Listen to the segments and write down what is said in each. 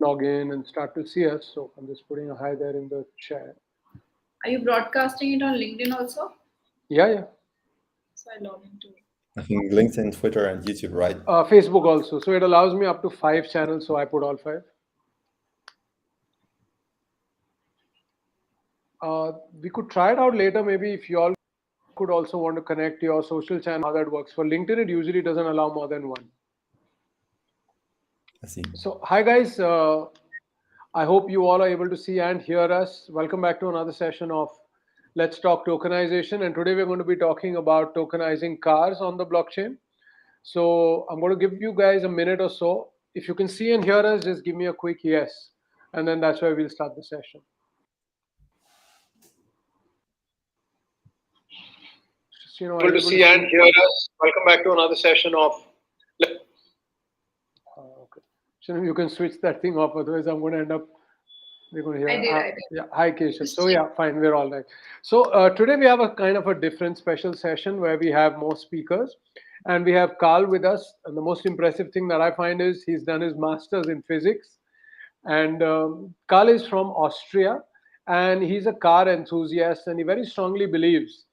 log in and start to see us. So I'm just putting a hi there in the chat. Are you broadcasting it on LinkedIn also? Yeah. So I log into. I think LinkedIn, Twitter, and YouTube, right? Facebook also. So it allows me up to 5 channels. So I put all 5. We could try it out later. Maybe if you all could also want to connect your social channel, how that works. For LinkedIn, it usually doesn't allow more than one. I see. So hi guys. I hope you all are able to see and hear us. Welcome back to another session of Let's Talk Tokenization. And today we're going to be talking about tokenizing cars on the blockchain. So I'm going to give you guys a minute or so. If you can see and hear us, just give me a quick yes. And then that's where we'll start the session. Just, able to see and hear us. Welcome back to another session of. Okay. So you can switch that thing off. Otherwise, I'm going to end up. We're going to hear. I did. Yeah. Hi, Keshav. So yeah, fine. We're all right. So today we have a kind of a different special session where we have more speakers, and we have Carl with us. And the most impressive thing that I find is he's done his masters in physics, and Carl is from Austria, and he's a car enthusiast, and he very strongly believes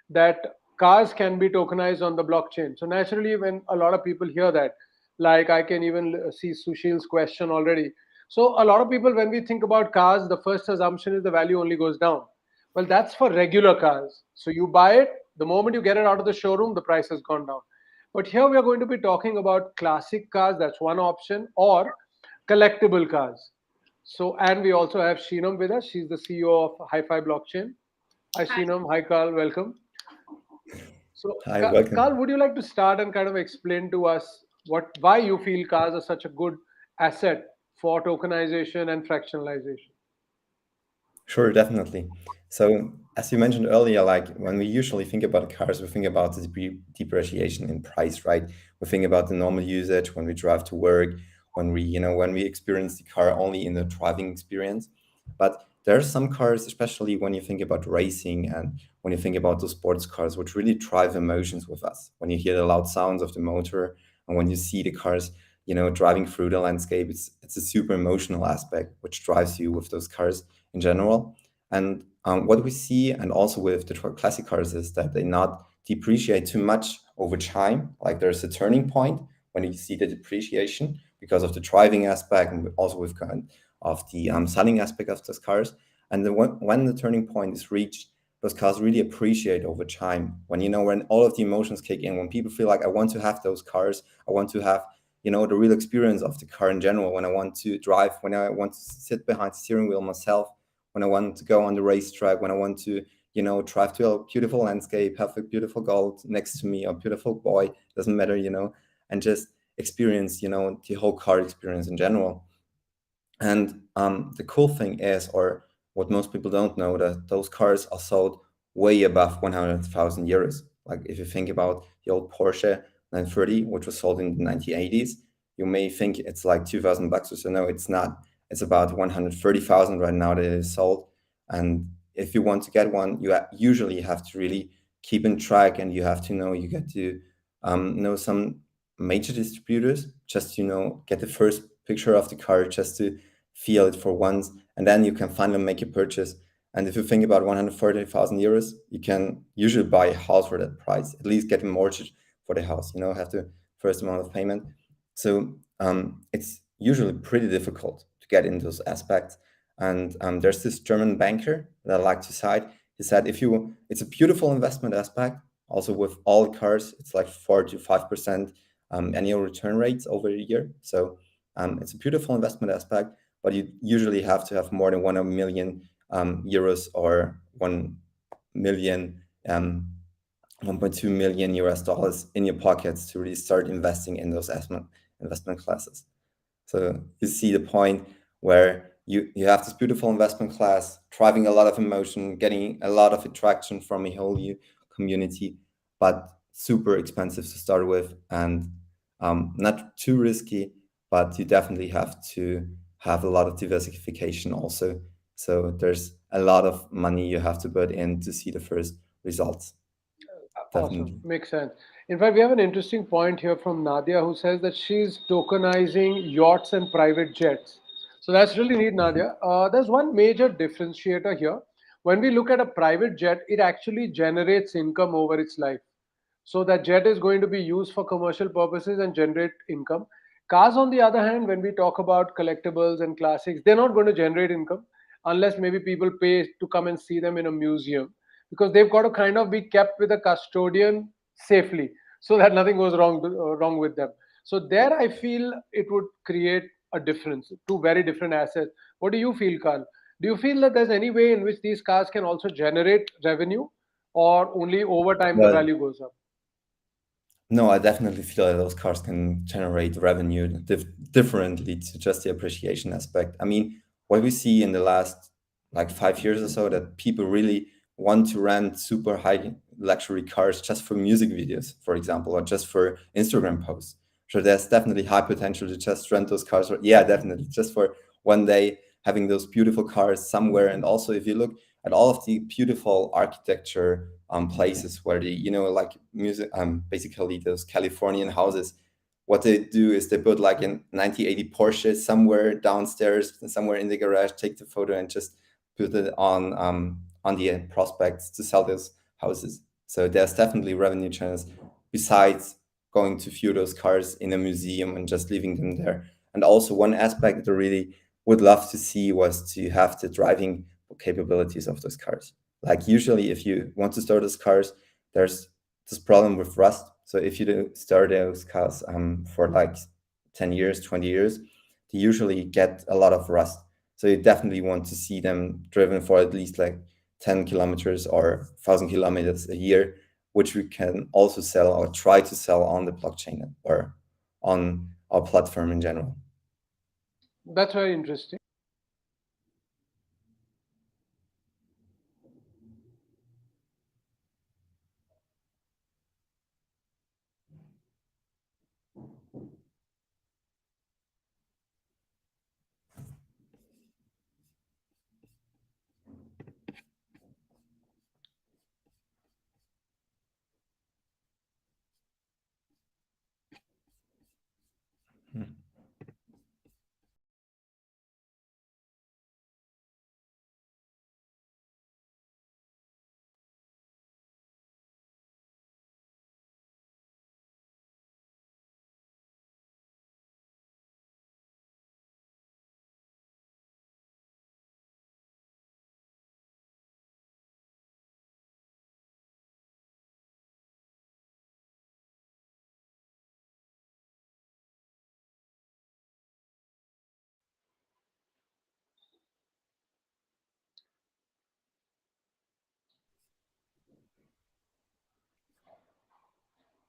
that cars can be tokenized on the blockchain. So naturally, when a lot of people hear that, like I can even see Sushil's question already. So a lot of people, when we think about cars, the first assumption is the value only goes down. Well, that's for regular cars. So you buy it, the moment you get it out of the showroom, the price has gone down. But here we are going to be talking about classic cars, that's one option, or collectible cars. So, and we also have Sheenam with us. She's the CEO of Hi-Fi Blockchain. Hi, Sheenam. Hi, Carl. Welcome. So, Hi, welcome. Carl, would you like to start and kind of explain to us why you feel cars are such a good asset for tokenization and fractionalization? Sure, definitely. So, as you mentioned earlier, like when we usually think about cars, we think about the depreciation in price, right? We think about the normal usage when we drive to work, when we experience the car only in the driving experience. But there are some cars, especially when you think about racing and when you think about those sports cars, which really drive emotions with us. When you hear the loud sounds of the motor and when you see the cars, driving through the landscape, it's a super emotional aspect which drives you with those cars in general. And what we see, and also with the classic cars, is that they not depreciate too much over time. Like there's a turning point when you see the depreciation because of the driving aspect and also with kind of the selling aspect of those cars. And then when the turning point is reached, those cars really appreciate over time. When all of the emotions kick in, when people feel like I want to have those cars, I want to have the real experience of the car in general, when I want to drive, when I want to sit behind the steering wheel myself, when I want to go on the racetrack, when I want to, drive to a beautiful landscape, have a beautiful girl next to me, a beautiful boy, doesn't matter, and just experience, the whole car experience in general. And the cool thing is, or what most people don't know, that those cars are sold way above 100,000 euros. Like if you think about the old Porsche 930, which was sold in the 1980s, you may think it's like 2,000 bucks or so. No, it's not. It's about 130,000 right now that it is sold. And if you want to get one, you usually have to really keep in track, and you have to you get to know some major distributors just to get the first picture of the car, just to feel it for once, and then you can finally make a purchase. And if you think about 140,000 euros, you can usually buy a house for that price, at least get a mortgage for the house, have the first amount of payment. So it's usually pretty difficult to get into those aspects. And there's this German banker that I like to cite. He said, it's a beautiful investment aspect. Also with all cars, it's like 4 to 5% annual return rates over a year. So it's a beautiful investment aspect, but you usually have to have more than 1 million euros or 1 million, 1.2 million US dollars in your pockets to really start investing in those investment classes. So you see the point where you have this beautiful investment class, driving a lot of emotion, getting a lot of attraction from a whole new community, but super expensive to start with, and not too risky, but you definitely have to have a lot of diversification also. So there's a lot of money you have to put in to see the first results. Definitely. Awesome. Makes sense. In fact, we have an interesting point here from Nadia, who says that she's tokenizing yachts and private jets. So that's really neat, Nadia. There's one major differentiator here. When we look at a private jet, it actually generates income over its life. So that jet is going to be used for commercial purposes and generate income. Cars, on the other hand, when we talk about collectibles and classics, they're not going to generate income unless maybe people pay to come and see them in a museum, because they've got to kind of be kept with a custodian safely so that nothing goes wrong with them. So there, I feel it would create a difference, two very different assets. What do you feel, Carl? Do you feel that there's any way in which these cars can also generate revenue, or only over time the Well, value goes up? no, I definitely feel that those cars can generate revenue differently to just the appreciation aspect. I mean, what we see in the last like 5 years or so, that people really want to rent super high luxury cars just for music videos, for example, or just for Instagram posts. So there's definitely high potential to just rent those cars. Yeah, definitely, just for one day having those beautiful cars somewhere. And also, if you look at all of the beautiful architecture places where the like music basically those Californian houses, what they do is they put like a 1980 Porsche somewhere downstairs, somewhere in the garage, take the photo and just put it on the prospects to sell those houses. So there's definitely revenue channels besides going to view those cars in a museum and just leaving them there. And also one aspect that I really would love to see was to have the driving capabilities of those cars. Like usually, if you want to start those cars, there's this problem with rust. So if you do start those cars for like 10 years, 20 years, they usually get a lot of rust. So you definitely want to see them driven for at least like 10 kilometers or 1,000 kilometers a year, which we can also sell or try to sell on the blockchain or on our platform in general. That's very interesting. Hmm.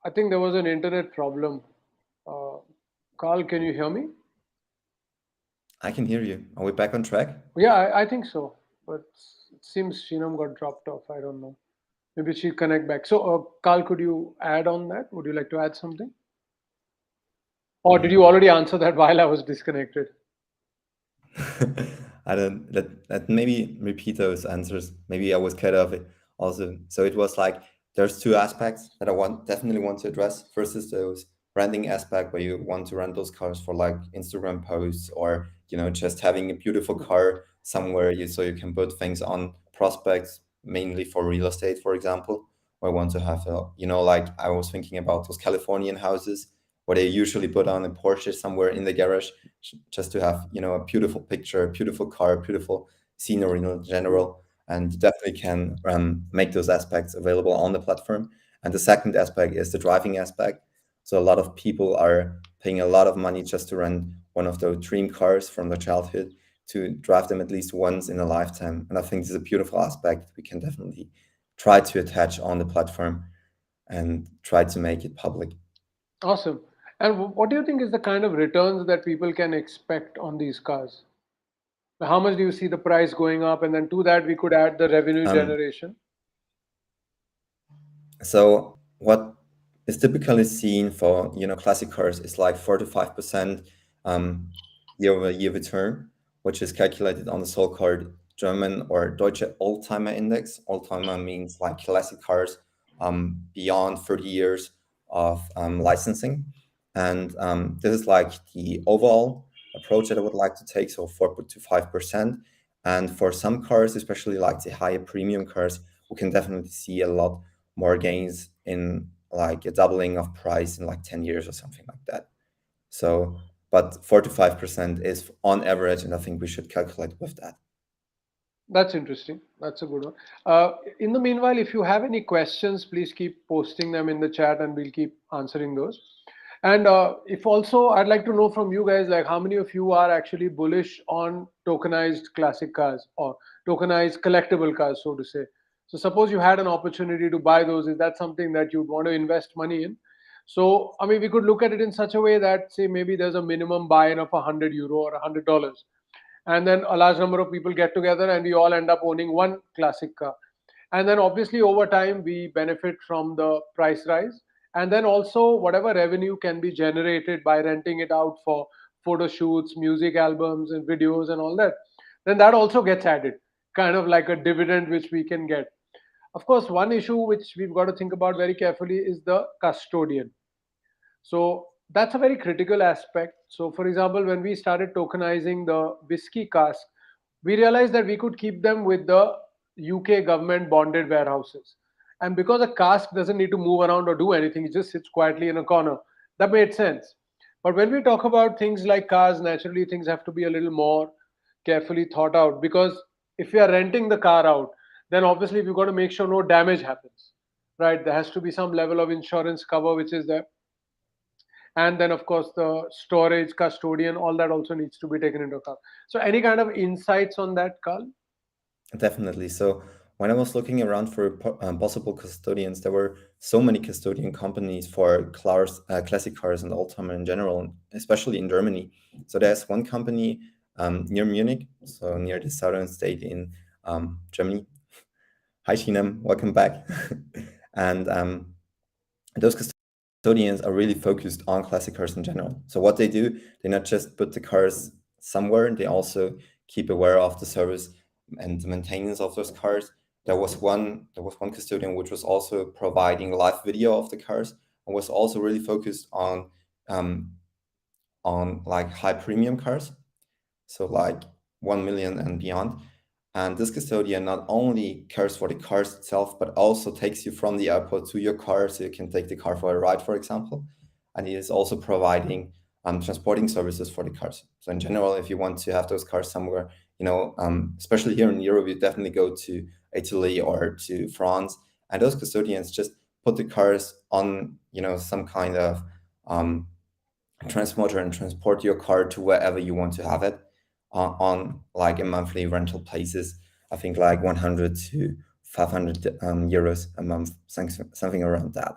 I think there was an internet problem. Uh, Carl, can you hear me? I can hear you. Are we back on track? Yeah, I think so. But it seems Sheenam got dropped off. I don't know. Maybe she'll connect back. So, Carl, could you add on that? Would you like to add something? Or did you already answer that while I was disconnected? I don't let maybe repeat those answers. Maybe I was cut off also. So it was like there's two aspects that I definitely want to address. First is those renting aspect where you want to rent those cars for like Instagram posts or just having a beautiful car somewhere so you can put things on prospects mainly for real estate, for example. Or want to have a like I was thinking about those Californian houses where they usually put on a Porsche somewhere in the garage just to have a beautiful picture, a beautiful car, beautiful scenery in general. And you definitely can make those aspects available on the platform. And the second aspect is the driving aspect. So a lot of people are paying a lot of money just to rent one of those dream cars from their childhood to drive them at least once in a lifetime. And I think this is a beautiful aspect we can definitely try to attach on the platform and try to make it public. Awesome. And what do you think is the kind of returns that people can expect on these cars? How much do you see the price going up? And then to that, we could add the revenue Um, generation. So what is typically seen for classic cars is like 4 to 5% year-over-year return, which is calculated on the so-called German or Deutsche Oldtimer Index. Oldtimer means like classic cars beyond 30 years of licensing, and this is like the overall. approach that I would like to take, so 4 to 5%. And for some cars, especially like the higher premium cars, we can definitely see a lot more gains in like a doubling of price in like 10 years or something like that. So, but 4 to 5% is on average, and I think we should calculate with that. That's interesting. That's a good one. In the meanwhile, if you have any questions, please keep posting them in the chat and we'll keep answering those. And if also, I'd like to know from you guys, like how many of you are actually bullish on tokenized classic cars or tokenized collectible cars, so to say. So suppose you had an opportunity to buy those, is that something that you'd want to invest money in? So, I mean, we could look at it in such a way that, say, maybe there's a minimum buy-in of €100 or $100, and then a large number of people get together and we all end up owning one classic car, and then obviously over time we benefit from the price rise, and then also whatever revenue can be generated by renting it out for photo shoots, music albums and videos and all that, then that also gets added, kind of like a dividend which we can get. Of course, one issue which we've got to think about very carefully is the custodian. So that's a very critical aspect. So, for example, when we started tokenizing the whiskey cask, we realized that we could keep them with the UK government bonded warehouses. And because a cask doesn't need to move around or do anything, it just sits quietly in a corner. That made sense. But when we talk about things like cars, naturally things have to be a little more carefully thought out, because if we are renting the car out, then obviously we've got to make sure no damage happens, right? There has to be some level of insurance cover which is there, and then of course the storage, custodian, all that also needs to be taken into account. So any kind of insights on that, Carl? Definitely. So when I was looking around for possible custodians, there were so many custodian companies for cars, classic cars and oldtimer in general, especially in Germany. So there's one company near Munich, so near the southern state in Germany. Hi, Shinem, welcome back. And those custodians are really focused on classic cars in general. So what they do, they not just put the cars somewhere, they also keep aware of the service and the maintenance of those cars. There was one custodian which was also providing live video of the cars and was also really focused on like high premium cars, so like 1 million and beyond. And this custodian not only cares for the cars itself, but also takes you from the airport to your car, so you can take the car for a ride, for example. And he is also providing transporting services for the cars. So in general, if you want to have those cars somewhere, especially here in Europe, you definitely go to Italy or to France, and those custodians just put the cars on, some kind of transporter and transport your car to wherever you want to have it on like a monthly rental basis. I think like 100 to 500 euros a month, something around that.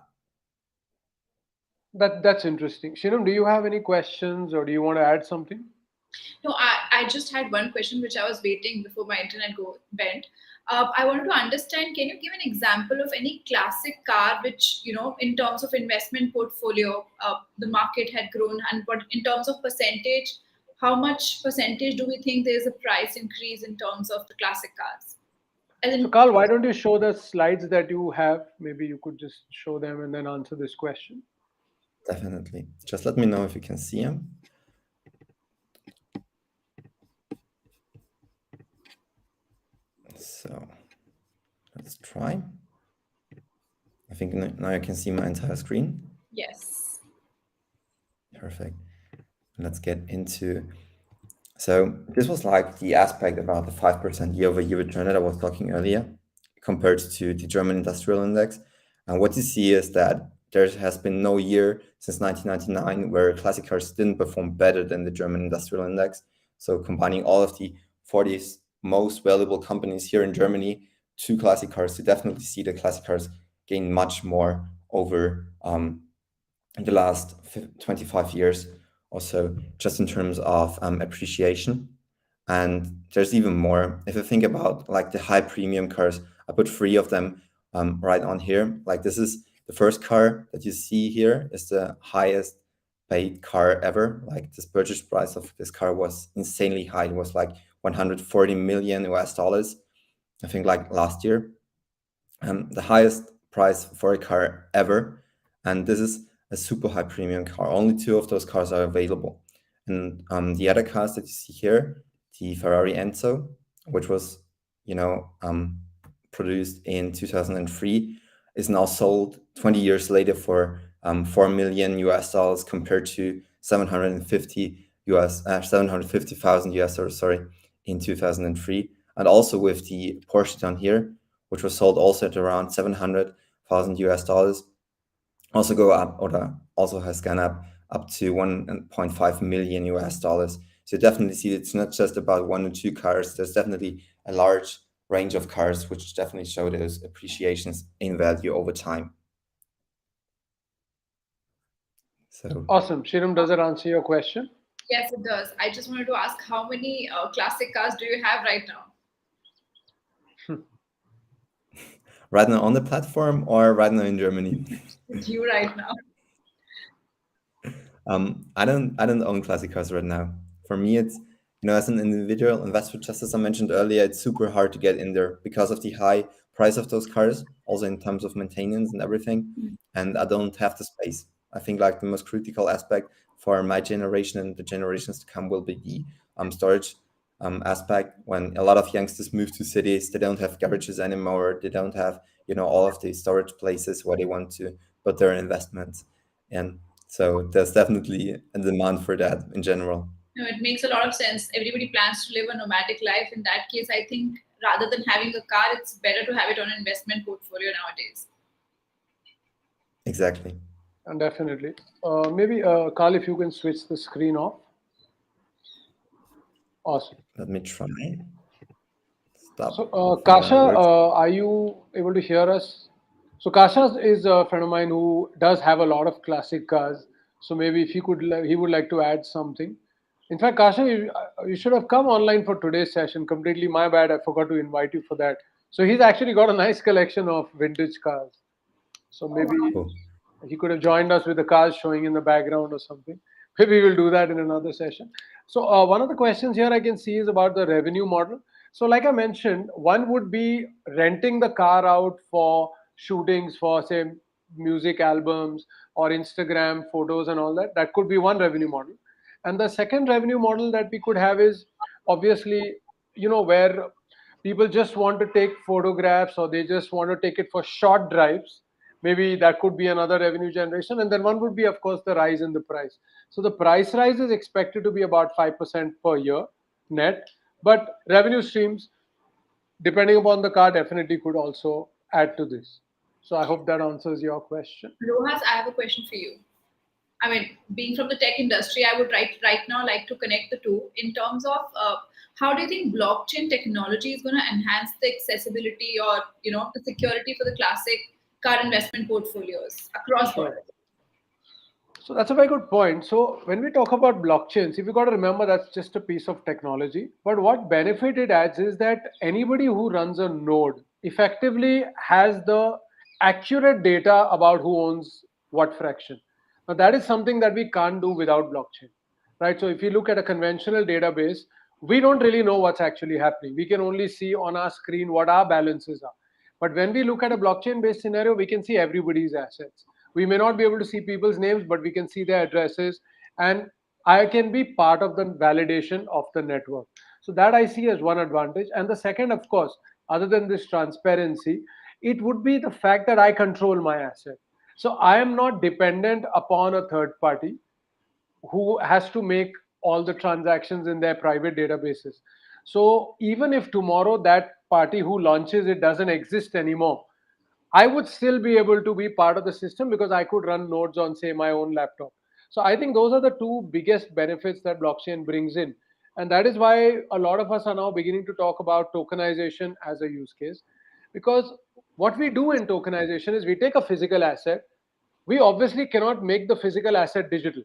That's interesting. Shinam, do you have any questions or do you want to add something? No, I just had one question which I was waiting before my internet went. I wanted to understand, can you give an example of any classic car which, in terms of investment portfolio, the market had grown, and what in terms of percentage, how much percentage do we think there's a price increase in terms of the classic cars? As So in, Carl, why don't you show the slides that you have? Maybe you could just show them and then answer this question. Definitely. Just let me know if you can see them. So let's try. I think now you can see my entire screen. yes. Perfect. Let's get into. So this was like the aspect about the 5% year-over-year return that I was talking earlier, compared to the German Industrial Index. And what you see is that there has been no year since 1999 where classic cars didn't perform better than the German Industrial Index. So combining all of the 40 most valuable companies here in Germany to classic cars, you definitely see the classic cars gain much more over the last 25 years or so, just in terms of appreciation. And there's even more. If you think about like the high premium cars, I put 3 of them right on here. Like this is the first car that you see here is the highest paid car ever. Like this purchase price of this car was insanely high. It was like 140 million US dollars, I think, like last year. The highest price for a car ever. And this is a super high premium car. Only 2 of those cars are available. And the other cars that you see here, the Ferrari Enzo, which was, you know, produced in 2003, is now sold 20 years later for 4 million US dollars compared to 750,000 US dollars, sorry, in 2003. And also with the Porsche down here, which was sold also at around 700,000 US dollars, also go up, or also has gone up to 1.5 million US dollars. So you definitely see it's not just about one or two cars. There's definitely a large range of cars, which definitely show those appreciations in value over time. So Awesome. Shiram, does that answer your question? Yes, it does. I just wanted to ask how many classic cars do you have right now? right now on the platform or right now in Germany? With you right now. I don't own classic cars right now. For me, it's, as an individual investor, just as I mentioned earlier, it's super hard to get in there because of the high price of those cars, also in terms of maintenance and everything. And I don't have the space. I think like the most critical aspect for my generation and the generations to come will be the storage aspect. When a lot of youngsters move to cities, they don't have garages anymore. They don't have all of the storage places where they want to put their investments. And so there's definitely a demand for that in general. No, it makes a lot of sense. Everybody plans to live a nomadic life. In that case, I think rather than having a car, it's better to have it on an investment portfolio nowadays. Exactly. And definitely. Maybe, Carl, if you can switch the screen off. Awesome. Let me try. Stop. So, Hopefully now Kasha, it works. are you able to hear us? So, Kasha is a friend of mine who does have a lot of classic cars. So, maybe if he could, he would like to add something. In fact, Kasha, you should have come online for today's session. Completely my bad. I forgot to invite you for that. So, he's actually got a nice collection of vintage cars. So, Oh, maybe wow. Cool. he could have joined us with the cars showing in the background or something. Maybe we'll do that in another session. So one of the questions here I can see is about the revenue model. So like I mentioned, one would be renting the car out for shootings for say music albums or Instagram photos and all that. That could be one revenue model. And the second revenue model that we could have is obviously, where people just want to take photographs or they just want to take it for short drives. Maybe that could be another revenue generation. And then one would be, of course, the rise in the price. So the price rise is expected to be about 5% per year net. But revenue streams, depending upon the car, definitely could also add to this. So I hope that answers your question. Rohas, I have a question for you. I mean, being from the tech industry, I would right now like to connect the two in terms of how do you think blockchain technology is going to enhance the accessibility or the security for the classic car investment portfolios across Sure. borders? So that's a very good point. So when we talk about blockchains, if you got to remember that's just a piece of technology. But what benefit it adds is that anybody who runs a node effectively has the accurate data about who owns what fraction. Now that is something that we can't do without blockchain, right? So if you look at a conventional database, we don't really know what's actually happening. We can only see on our screen what our balances are. But when we look at a blockchain based scenario, we can see everybody's assets. We may not be able to see people's names, but we can see their addresses, and I can be part of the validation of the network. So that I see as one advantage. And the second, of course, other than this transparency, it would be the fact that I control my asset. So I am not dependent upon a third party who has to make all the transactions in their private databases. So even if tomorrow that party who launches it doesn't exist anymore, I would still be able to be part of the system because I could run nodes on, say, my own laptop. So I think those are the two biggest benefits that blockchain brings in. And that is why a lot of us are now beginning to talk about tokenization as a use case. Because what we do in tokenization is we take a physical asset, we obviously cannot make the physical asset digital,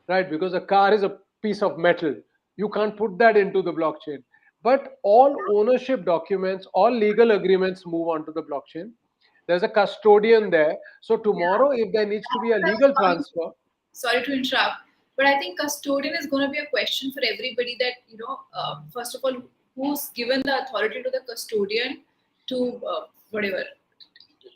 right? Because a car is a piece of metal. You can't put that into the blockchain. But all ownership documents, all legal agreements move onto the blockchain. There's a custodian there. So Yeah. tomorrow, if there needs to be a legal Sorry, transfer, sorry to interrupt, but I think custodian is going to be a question for everybody that, first of all, who's given the authority to the custodian to whatever,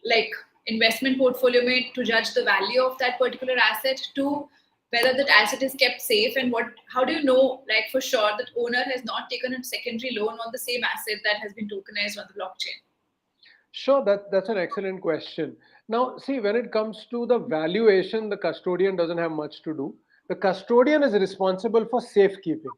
like investment portfolio mate to judge the value of that particular asset to whether that asset is kept safe, and how do you know, like, for sure that owner has not taken a secondary loan on the same asset that has been tokenized on the blockchain? Sure, that's an excellent question. Now, see, when it comes to the valuation, the custodian doesn't have much to do. The custodian is responsible for safekeeping.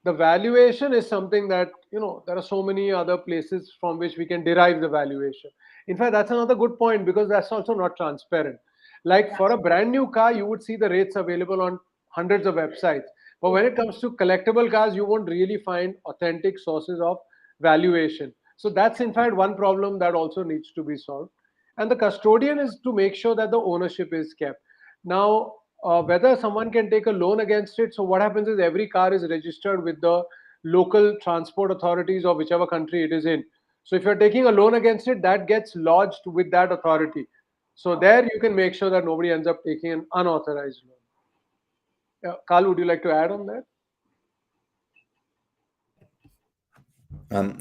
The valuation is something that, there are so many other places from which we can derive the valuation. In fact, that's another good point because that's also not transparent. Like for a brand new car, you would see the rates available on hundreds of websites. But when it comes to collectible cars, you won't really find authentic sources of valuation. So that's in fact one problem that also needs to be solved. And the custodian is to make sure that the ownership is kept. Now, whether someone can take a loan against it. So what happens is every car is registered with the local transport authorities of whichever country it is in. So if you're taking a loan against it, that gets lodged with that authority. So there you can make sure that nobody ends up taking an unauthorized loan. Yeah, Carl, would you like to add on that?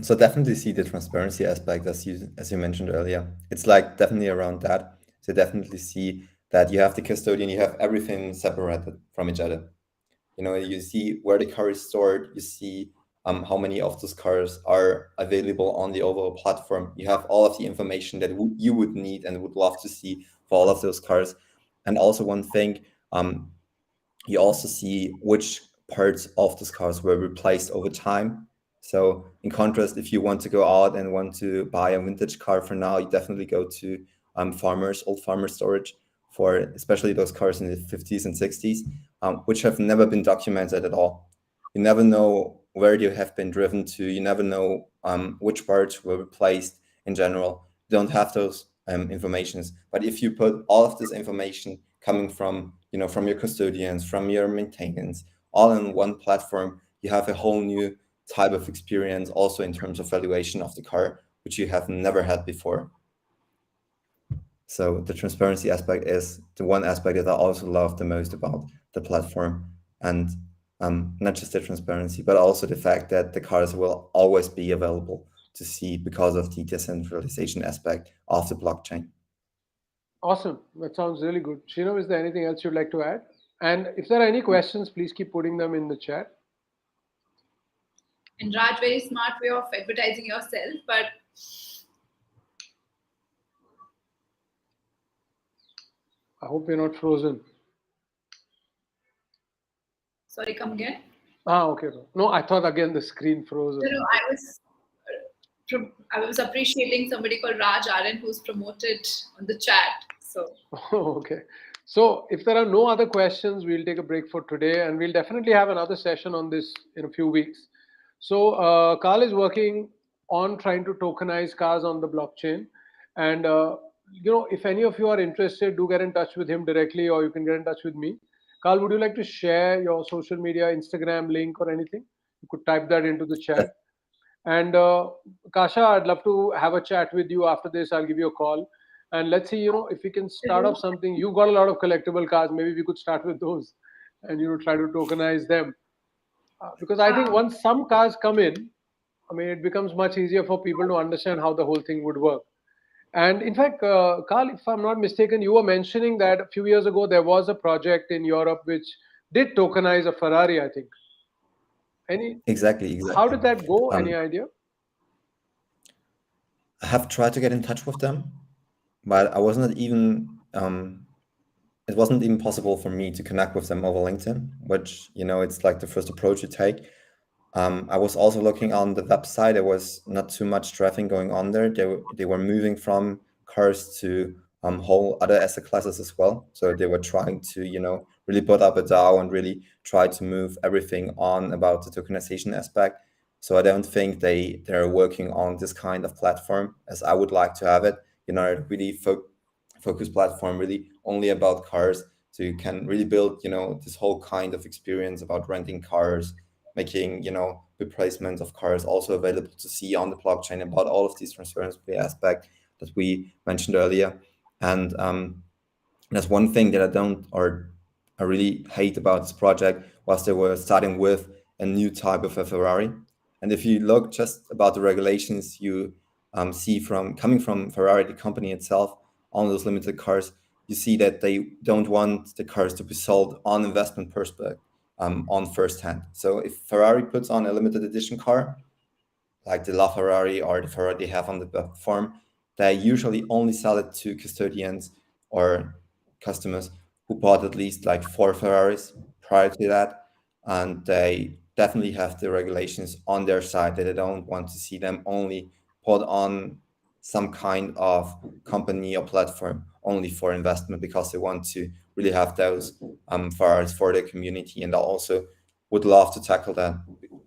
So definitely see the transparency aspect as you mentioned earlier. It's like definitely around that. So definitely see that you have the custodian, you have everything separated from each other. You see where the car is stored, you see how many of those cars are available on the overall platform. You have all of the information that you would need and would love to see for all of those cars. And also one thing, you also see which parts of those cars were replaced over time. So in contrast, if you want to go out and want to buy a vintage car for now, you definitely go to old farmer storage for especially those cars in the 50s and 60s, which have never been documented at all. You never know where they have been driven to. You never know which parts were replaced in general. You don't have those informations. But if you put all of this information coming from from your custodians, from your maintenance, all in one platform, you have a whole new type of experience also in terms of valuation of the car, which you have never had before. So the transparency aspect is the one aspect that I also love the most about the platform, and not just the transparency, but also the fact that the cars will always be available to see because of the decentralization aspect of the blockchain. Awesome. That sounds really good. Shino, is there anything else you'd like to add? And if there are any questions, please keep putting them in the chat. And Raj, very smart way of advertising yourself, but I hope you're not frozen. sorry, come again. Okay. No, I thought again the screen frozen. No, I was appreciating somebody called Raj Aran who's promoted on the chat. So Okay. So if there are no other questions, we'll take a break for today, and we'll definitely have another session on this in a few weeks. So Carl is working on trying to tokenize cars on the blockchain, and if any of you are interested, do get in touch with him directly, or you can get in touch with me. Carl, would you like to share your social media, Instagram link or anything? You could type that into the chat. And Kasha, I'd love to have a chat with you after this. I'll give you a call. And let's see, if we can start off something. You've got a lot of collectible cars. Maybe we could start with those and, try to tokenize them. Because I think once some cars come in, I mean, it becomes much easier for people to understand how the whole thing would work. And in fact, Carl, if I'm not mistaken, you were mentioning that a few years ago there was a project in Europe which did tokenize a Ferrari, I think. Exactly. How did that go? Any idea? I have tried to get in touch with them, but I wasn't even it wasn't even possible for me to connect with them over LinkedIn, which it's like the first approach you take. I was also looking on the website. There was not too much traffic going on there. They were moving from cars to whole other asset classes as well. So they were trying to really put up a DAO and really try to move everything on about the tokenization aspect. So I don't think they're working on this kind of platform as I would like to have it. A really focused platform, really only about cars. So you can really build this whole kind of experience about renting cars, making replacements of cars also available to see on the blockchain, about all of these transparency aspect that we mentioned earlier. And that's one thing that I really hate about this project was they were starting with a new type of a Ferrari. And if you look just about the regulations you see coming from Ferrari, the company itself, on those limited cars, you see that they don't want the cars to be sold on investment perspective, on first hand. So if Ferrari puts on a limited edition car, like the LaFerrari or the Ferrari they have on the platform, they usually only sell it to custodians or customers who bought at least like 4 Ferraris prior to that. And they definitely have the regulations on their side that they don't want to see them only put on some kind of company or platform only for investment, because they want to really have those Ferraris for their community. And they also would love to tackle that,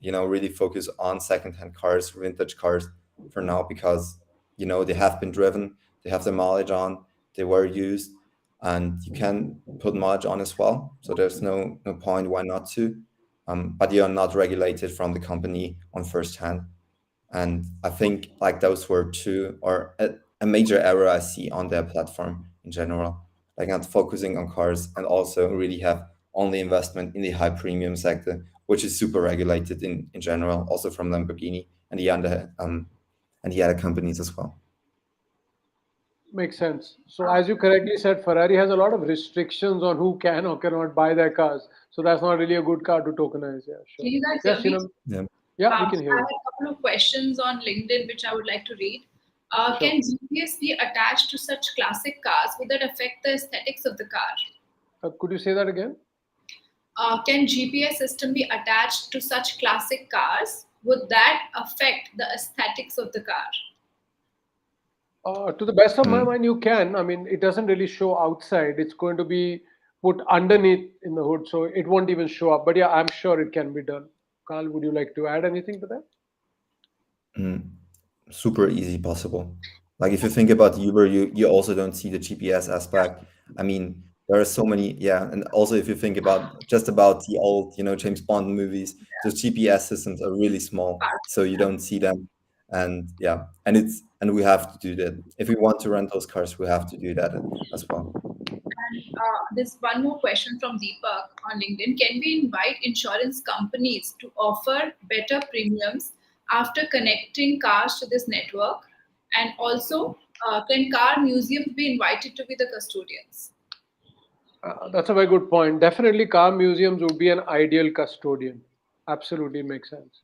really focus on secondhand cars, vintage cars for now, because they have been driven, they have the mileage on, they were used, and you can put mileage on as well. So there's no point why not to. But you're not regulated from the company on first hand. And I think like those were two, or a major error I see on their platform in general, like not focusing on cars and also really have only investment in the high premium sector, which is super regulated in general, also from Lamborghini and the other companies as well. Makes sense. So as you correctly said, Ferrari has a lot of restrictions on who can or cannot buy their cars. So that's not really a good car to tokenize. Yeah, sure. Can you guys Yes, hear me? Yeah. Yeah, we can I hear have you. a couple of questions on LinkedIn which I would like to read. Sure. Can GPS be attached to such classic cars? Would that affect the aesthetics of the car? Could you say that again? Can GPS system be attached to such classic cars? Would that affect the aesthetics of the car? To the best of my Mm. mind, you can. I mean, it doesn't really show outside. It's going to be put underneath in the hood, so it won't even show up. But yeah, I'm sure it can be done. Carl, would you like to add anything to that? Mm. Super easy possible. Like if you think about Uber, you also don't see the GPS aspect. I mean, there are so many, yeah. And also if you think about just about the old, James Bond movies, those GPS systems are really small, so you don't see them. And yeah, and we have to do that. If we want to rent those cars, we have to do that as well. And there's one more question from Deepak on LinkedIn. Can we invite insurance companies to offer better premiums after connecting cars to this network? And also, can car museums be invited to be the custodians? That's a very good point. Definitely, car museums would be an ideal custodian. Absolutely makes sense.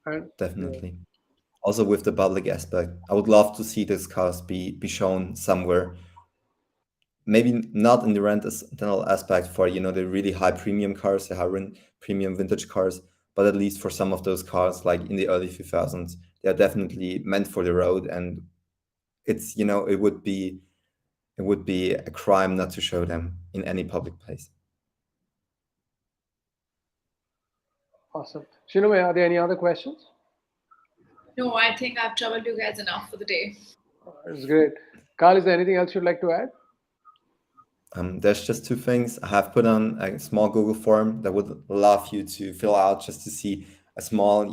And yeah. Definitely. Also with the public aspect, I would love to see these cars be shown somewhere, maybe not in the rental aspect for the really high premium cars, the premium vintage cars, but at least for some of those cars like in the early 2000s, they are definitely meant for the road. And it's it would be a crime not to show them in any public place. Awesome. Shinome, are there any other questions? No, I think I've troubled you guys enough for the day. It's great. Carl, is there anything else you'd like to add? There's just two things. I have put on a small Google form that would love you to fill out just to see a small,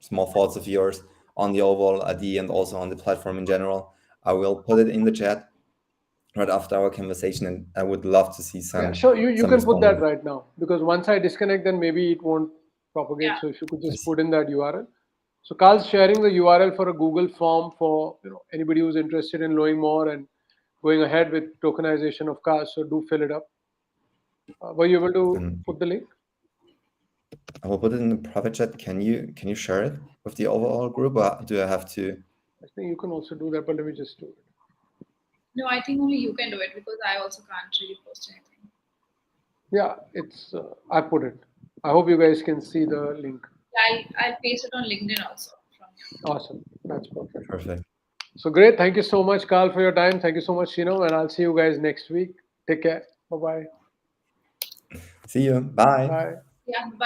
small thoughts of yours on the overall idea and also on the platform in general. I will put it in the chat right after our conversation, and I would love to see Yeah, some sure. You some can put that responses. right now because once I disconnect, then maybe it won't propagate. Yeah. So if you could I just see. put in that URL. So Carl's sharing the URL for a Google form for anybody who's interested in knowing more and going ahead with tokenization of cars. So do fill it up. Were you able to And put the link? I will put it in the private chat. Can you share it with the overall group, or do I have to? I think you can also do that, but let me just do it. No, I think only you can do it because I also can't really post anything. Yeah, it's I put it. I hope you guys can see the link. I'll paste it on LinkedIn also from here. Awesome. That's perfect. Perfect. So great. Thank you so much, Carl, for your time. Thank you so much, Shino, and I'll see you guys next week. Take care. Bye-bye. See you. Bye. Bye. Yeah, bye.